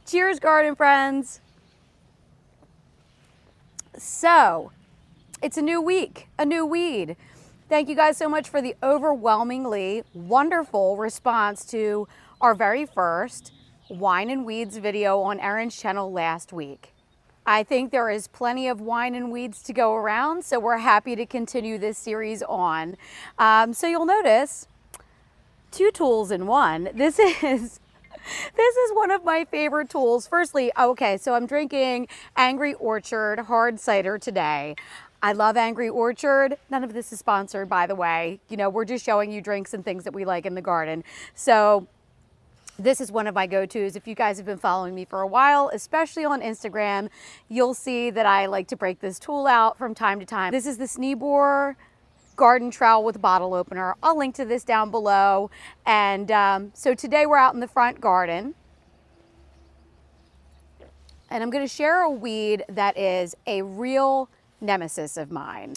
Cheers, garden friends. So, it's a new week, a new weed. Thank you guys so much for the overwhelmingly wonderful response to our very first wine and weeds video on Erin's channel last week. I think there is plenty of wine and weeds to go around, so we're happy to continue this series on. So you'll notice 2 tools in one. This is one of my favorite tools. Firstly, okay, so I'm drinking Angry Orchard hard cider today. I love Angry Orchard. None of this is sponsored, by the way. You know, we're just showing you drinks and things that we like in the garden. So this is one of my go-tos. If you guys have been following me for a while, especially on Instagram, you'll see that I like to break this tool out from time to time. This is the Sneebor garden trowel with bottle opener. I'll link to this down below. And so today we're out in the front garden. And I'm gonna share a weed that is a real nemesis of mine.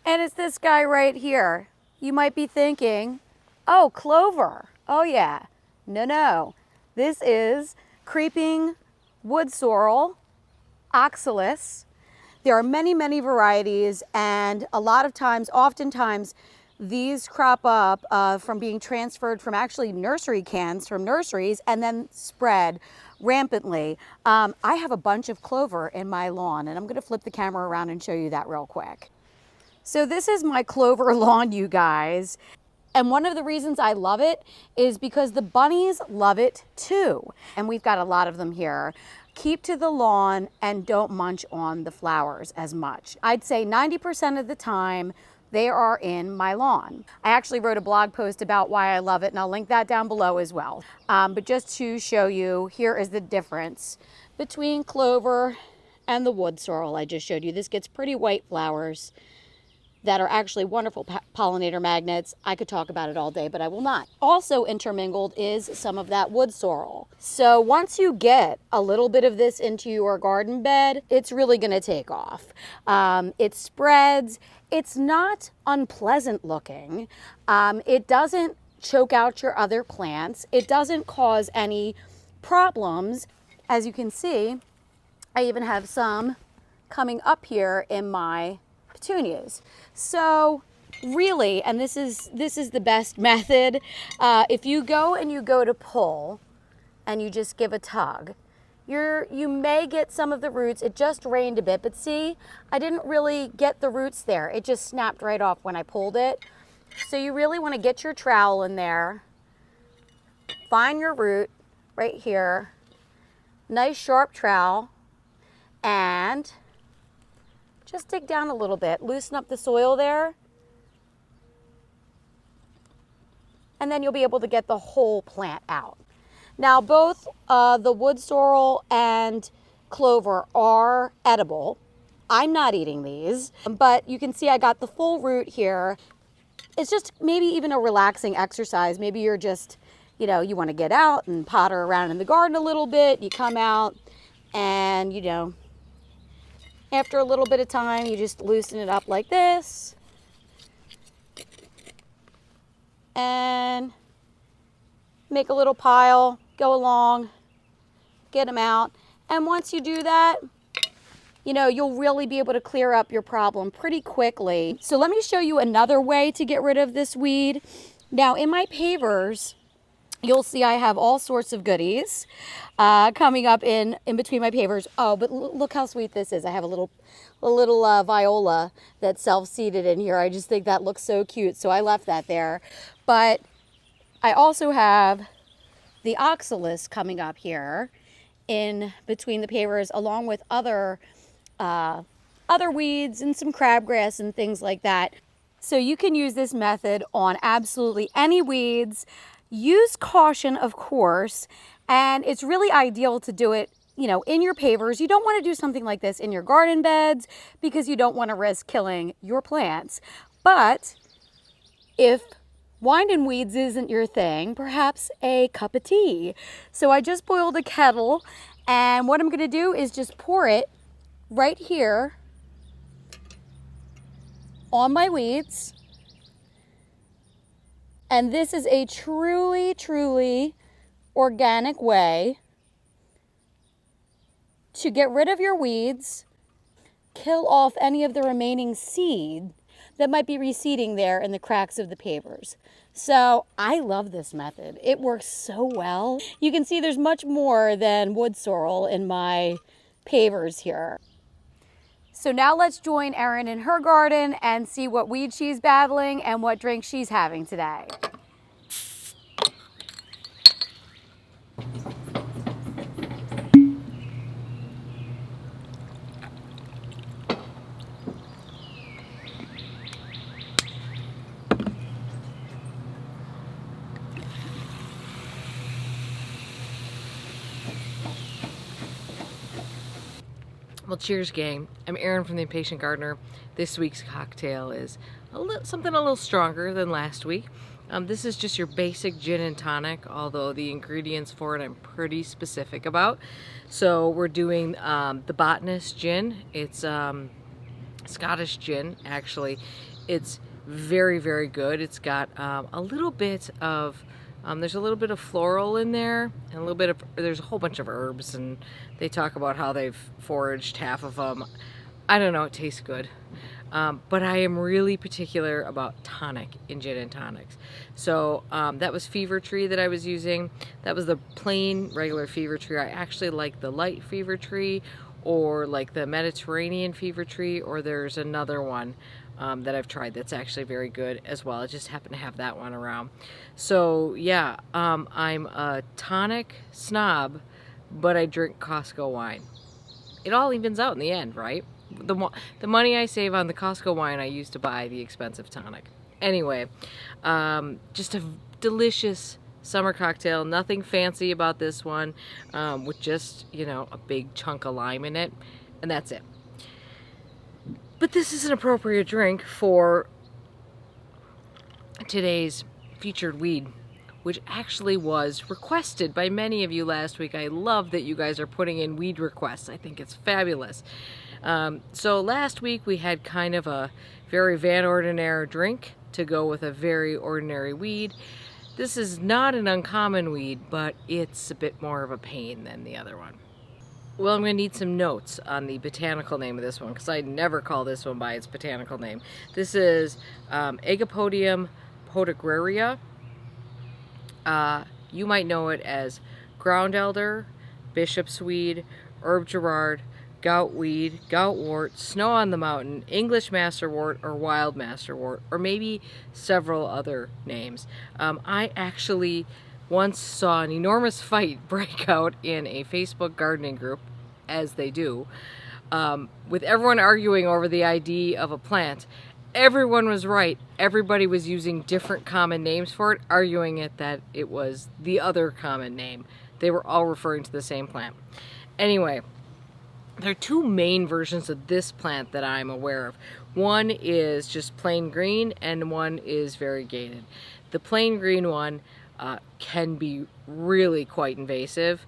And it's this guy right here. You might be thinking, oh, clover. Oh yeah. No. This is creeping wood sorrel, Oxalis. There are many, many varieties, and a lot of times, oftentimes, these crop up from being transferred from actually nursery cans from nurseries and then spread rampantly. I have a bunch of clover in my lawn, and I'm going to flip the camera around and show you that real quick. So this is my clover lawn, you guys. And one of the reasons I love it is because the bunnies love it too. And we've got a lot of them here. Keep to the lawn and don't munch on the flowers as much. I'd say 90% of the time they are in my lawn. I actually wrote a blog post about why I love it, and I'll link that down below as well. But just to show you, here is the difference between clover and the wood sorrel I just showed you. This gets pretty white flowers that are actually wonderful pollinator magnets. I could talk about it all day, but I will not. Also intermingled is some of that wood sorrel. So once you get a little bit of this into your garden bed, it's really gonna take off. It spreads. It's not unpleasant looking. It doesn't choke out your other plants. It doesn't cause any problems. As you can see, I even have some coming up here in my petunias. So really, and this is the best method, if you go to pull and you just give a tug, you may get some of the roots. It just rained a bit, but see, I didn't really get the roots there. It just snapped right off when I pulled it. So you really want to get your trowel in there, find your root right here, nice sharp trowel, and just dig down a little bit, loosen up the soil there, and then you'll be able to get the whole plant out. Now, both the wood sorrel and clover are edible. I'm not eating these, but you can see I got the full root here. It's just maybe even a relaxing exercise. Maybe you're just, you know, you want to get out and potter around in the garden a little bit. You come out and, you know, after a little bit of time, you just loosen it up like this. And make a little pile, go along, get them out. And once you do that, you know, you'll really be able to clear up your problem pretty quickly. So let me show you another way to get rid of this weed. Now in my pavers, you'll see I have all sorts of goodies coming up in between my pavers. Oh, but look how sweet this is. I have a little viola that's self-seeded in here. I just think that looks so cute, so I left that there. But I also have the Oxalis coming up here in between the pavers, along with other weeds and some crabgrass and things like that. So you can use this method on absolutely any weeds. Use caution, of course, and it's really ideal to do it, you know, in your pavers. You don't want to do something like this in your garden beds because you don't want to risk killing your plants. But if wine and weeds isn't your thing, perhaps a cup of tea. So I just boiled a kettle, and what I'm going to do is just pour it right here on my weeds. And this is a truly, truly organic way to get rid of your weeds, kill off any of the remaining seed that might be reseeding there in the cracks of the pavers. So I love this method. It works so well. You can see there's much more than wood sorrel in my pavers here. So now let's join Erin in her garden and see what weed she's battling and what drink she's having today. Well, cheers, gang. I'm Erin from The Impatient Gardener. This week's cocktail is something a little stronger than last week. This is just your basic gin and tonic, although the ingredients for it I'm pretty specific about. So we're doing the Botanist Gin. It's Scottish gin, actually. It's very, very good. It's got a little bit of there's a little bit of floral in there, and a little bit of, there's a whole bunch of herbs, and they talk about how they've foraged half of them. I don't know, it tastes good. But I am really particular about tonic in gin and tonics. So that was Fever Tree that I was using. That was the plain regular Fever Tree. I actually like the light Fever Tree, or like the Mediterranean Fever Tree, or there's another one that I've tried that's actually very good as well. I just happen to have that one around. So yeah, I'm a tonic snob, but I drink Costco wine. It all evens out in the end, right? The money I save on the Costco wine I use to buy the expensive tonic. Anyway, just a delicious summer cocktail. Nothing fancy about this one, with just, you know, a big chunk of lime in it, and that's it. But this is an appropriate drink for today's featured weed, which actually was requested by many of you last week. I love that you guys are putting in weed requests. I think it's fabulous. So last week we had kind of a very Van Ordinaire drink to go with a very ordinary weed. This is not an uncommon weed, but it's a bit more of a pain than the other one. Well, I'm going to need some notes on the botanical name of this one, because I never call this one by its botanical name. This is Agapodium podagraria. You might know it as ground elder, bishop's weed, herb gerard, gout weed, goutwort, snow on the mountain, English masterwort, or wild masterwort, or maybe several other names. I actually once saw an enormous fight break out in a Facebook gardening group, as they do, with everyone arguing over the ID of a plant. Everyone was right. Everybody was using different common names for it, arguing it that it was the other common name. They were all referring to the same plant. Anyway, there are two main versions of this plant that I'm aware of. One is just plain green, and one is variegated. The plain green one can be really quite invasive.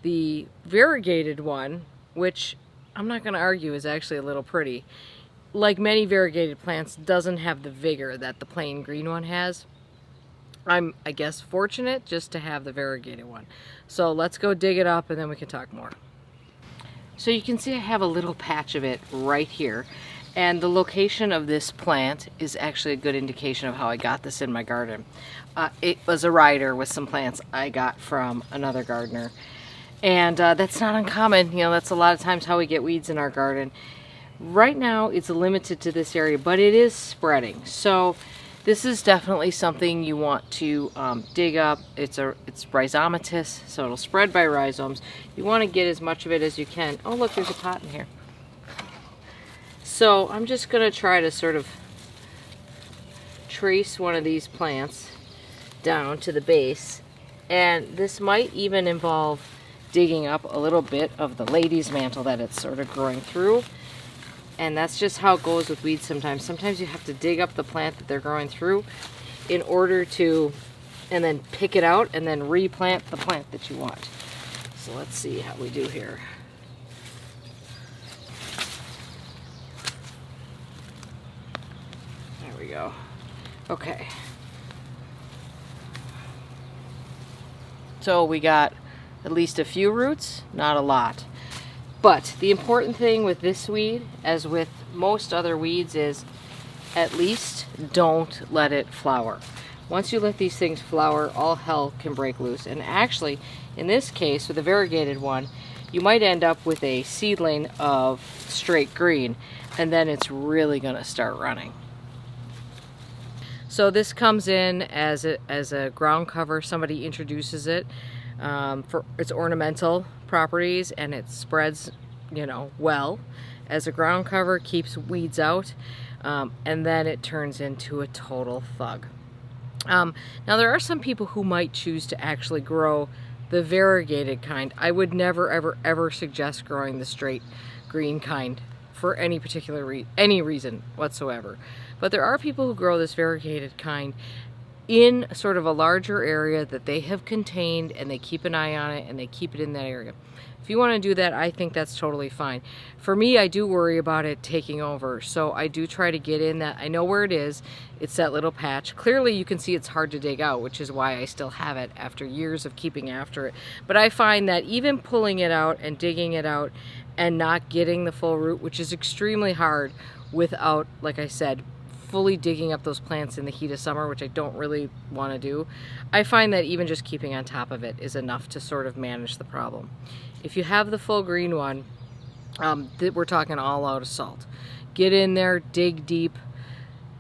The variegated one, which I'm not going to argue is actually a little pretty, like many variegated plants, doesn't have the vigor that the plain green one has. I'm, I guess, fortunate just to have the variegated one. So let's go dig it up and then we can talk more. So you can see I have a little patch of it right here. And the location of this plant is actually a good indication of how I got this in my garden. It was a rider with some plants I got from another gardener. And that's not uncommon. You know, that's a lot of times how we get weeds in our garden. Right now it's limited to this area, but it is spreading. So this is definitely something you want to dig up. It's rhizomatous, so it'll spread by rhizomes. You want to get as much of it as you can. Oh look, there's a pot in here. So I'm just going to try to sort of trace one of these plants down to the base, and this might even involve digging up a little bit of the lady's mantle that it's sort of growing through. And that's just how it goes with weeds sometimes. Sometimes you have to dig up the plant that they're growing through in order to, and then pick it out and then replant the plant that you want. So let's see how we do here. There we go. Okay. So we got at least a few roots, not a lot. But the important thing with this weed, as with most other weeds, is at least don't let it flower. Once you let these things flower, all hell can break loose. And actually, in this case, with a variegated one, you might end up with a seedling of straight green, and then it's really gonna start running. So this comes in as a ground cover. Somebody introduces it for its ornamental properties, and it spreads, you know, well as a ground cover, keeps weeds out, and then it turns into a total thug. Now there are some people who might choose to actually grow the variegated kind. I would never ever suggest growing the straight green kind for any particular reason whatsoever. But there are people who grow this variegated kind in sort of a larger area that they have contained, and they keep an eye on it and they keep it in that area. If you want to do that, I think that's totally fine. For me, I do worry about it taking over, so I do try to get in that. I know where it is. It's that little patch. Clearly you can see it's hard to dig out, which is why I still have it after years of keeping after it. But I find that even pulling it out and digging it out and not getting the full root, which is extremely hard without, like I said, fully digging up those plants in the heat of summer, which I don't really want to do, I find that even just keeping on top of it is enough to sort of manage the problem. If you have the full green one, we're talking all out assault. Get in there, dig deep,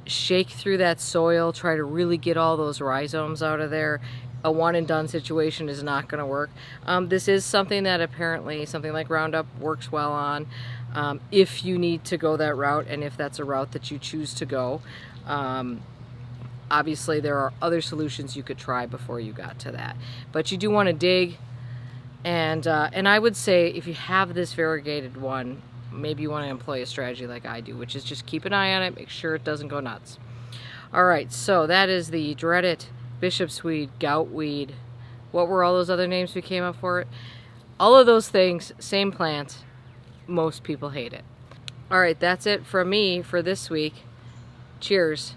shake through that soil, try to really get all those rhizomes out of there. A one and done situation is not going to work. This is something that apparently something like Roundup works well on. If you need to go that route, and if that's a route that you choose to go. Obviously there are other solutions you could try before you got to that. But you do want to dig, and I would say if you have this variegated one, maybe you want to employ a strategy like I do, which is just keep an eye on it, make sure it doesn't go nuts. Alright, so that is the dreaded bishop's weed, gout weed. What were all those other names we came up for it? All of those things, same plant. Most people hate it. Alright, that's it from me for this week. Cheers.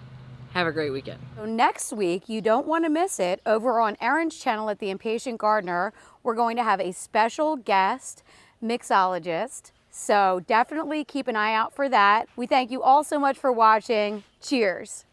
Have a great weekend. So next week, you don't want to miss it, over on Erin's channel at The Impatient Gardener, we're going to have a special guest mixologist. So definitely keep an eye out for that. We thank you all so much for watching. Cheers.